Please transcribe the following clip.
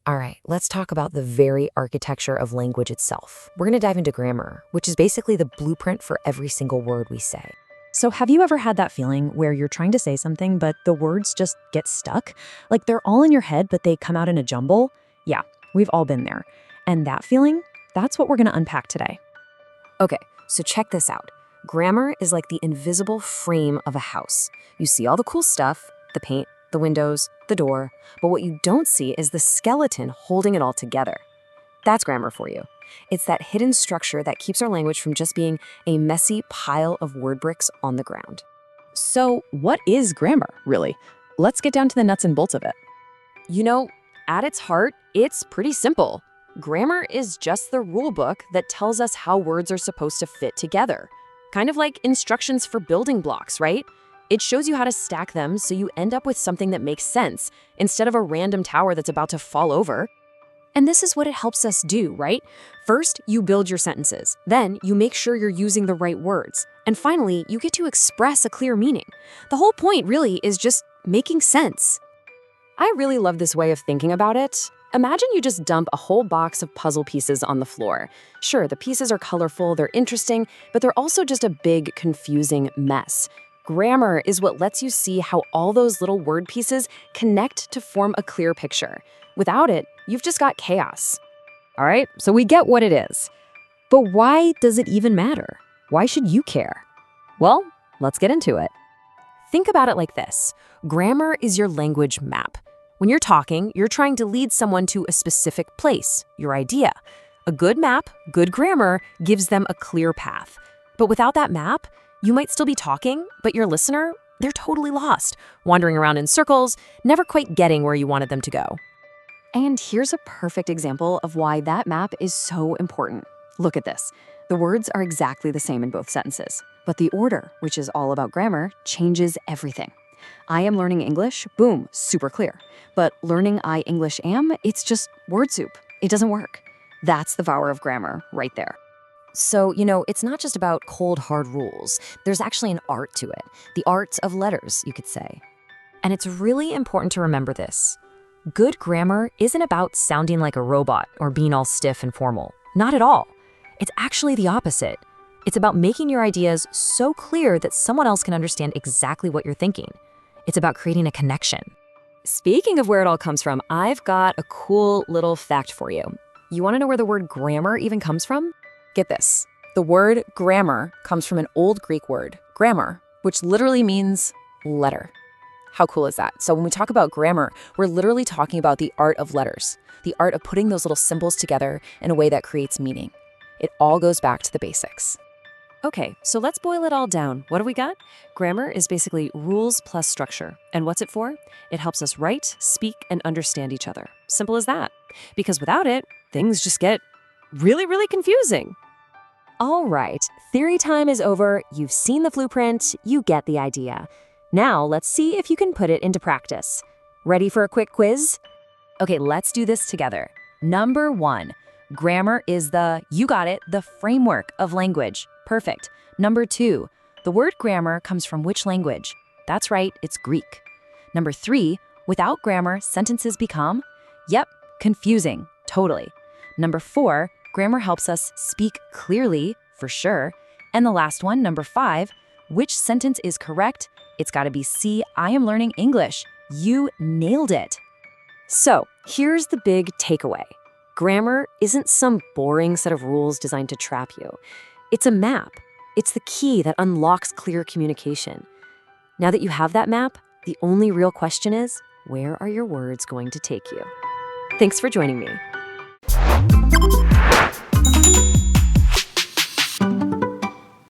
All right, let's talk about the very architecture of language itself. We're going to dive into grammar, which is basically the blueprint for every single word we say. So, have you ever had that feeling where you're trying to say something, but the words just get stuck? Like they're all in your head, but they come out in a jumble? Yeah, we've all been there. And that feeling, that's what we're going to unpack today. Okay, so check this out. Grammar is like the invisible frame of a house. You see all the cool stuff, the paint, the windows, the door, but what you don't see is the skeleton holding it all together. That's grammar for you. It's that hidden structure that keeps our language from just being a messy pile of word bricks on the ground. So, what is grammar, really? Let's get down to the nuts and bolts of it. You know, at its heart, it's pretty simple. Grammar is just the rule book that tells us how words are supposed to fit together. Kind of like instructions for building blocks, right? It shows you how to stack them so you end up with something that makes sense instead of a random tower that's about to fall over. And this is what it helps us do, right? First, you build your sentences. Then, you make sure you're using the right words. And finally, you get to express a clear meaning. The whole point, really, is just making sense. I really love this way of thinking about it. Imagine you just dump a whole box of puzzle pieces on the floor. Sure, the pieces are colorful, they're interesting, but they're also just a big, confusing mess. Grammar is what lets you see how all those little word pieces connect to form a clear picture. Without it, you've just got chaos. All right, so we get what it is. But why does it even matter? Why should you care? Well, let's get into it. Think about it like this. Grammar is your language map. When you're talking, you're trying to lead someone to a specific place, your idea. A good map, good grammar, gives them a clear path. But without that map, you might still be talking, but your listener, they're totally lost, wandering around in circles, never quite getting where you wanted them to go. And here's a perfect example of why that map is so important. Look at this. The words are exactly the same in both sentences, but the order, which is all about grammar, changes everything. I am learning English, boom, super clear. But learning I English am, it's just word soup. It doesn't work. That's the power of grammar right there. So, it's not just about cold, hard rules. There's actually an art to it. The art of letters, you could say. And it's really important to remember this. Good grammar isn't about sounding like a robot or being all stiff and formal. Not at all. It's actually the opposite. It's about making your ideas so clear that someone else can understand exactly what you're thinking. It's about creating a connection. Speaking of where it all comes from, I've got a cool little fact for you. You want to know where the word grammar even comes from? Get this. The word grammar comes from an old Greek word, grammar, which literally means letter. How cool is that? So when we talk about grammar, we're literally talking about the art of letters, the art of putting those little symbols together in a way that creates meaning. It all goes back to the basics. Okay, so let's boil it all down. What do we got? Grammar is basically rules plus structure. And what's it for? It helps us write, speak, and understand each other. Simple as that. Because without it, things just get really, really confusing. All right, theory time is over. You've seen the blueprint. You get the idea. Now, let's see if you can put it into practice. Ready for a quick quiz? Okay, let's do this together. Number 1, grammar is you got it, the framework of language. Perfect. Number 2, the word grammar comes from which language? That's right, it's Greek. Number 3, without grammar, sentences become? Yep, confusing, totally. Number 4, grammar helps us speak clearly, for sure. And the last one, number 5, which sentence is correct? It's gotta be C, I am learning English. You nailed it. So, here's the big takeaway. Grammar isn't some boring set of rules designed to trap you. It's a map. It's the key that unlocks clear communication. Now that you have that map, the only real question is, where are your words going to take you? Thanks for joining me.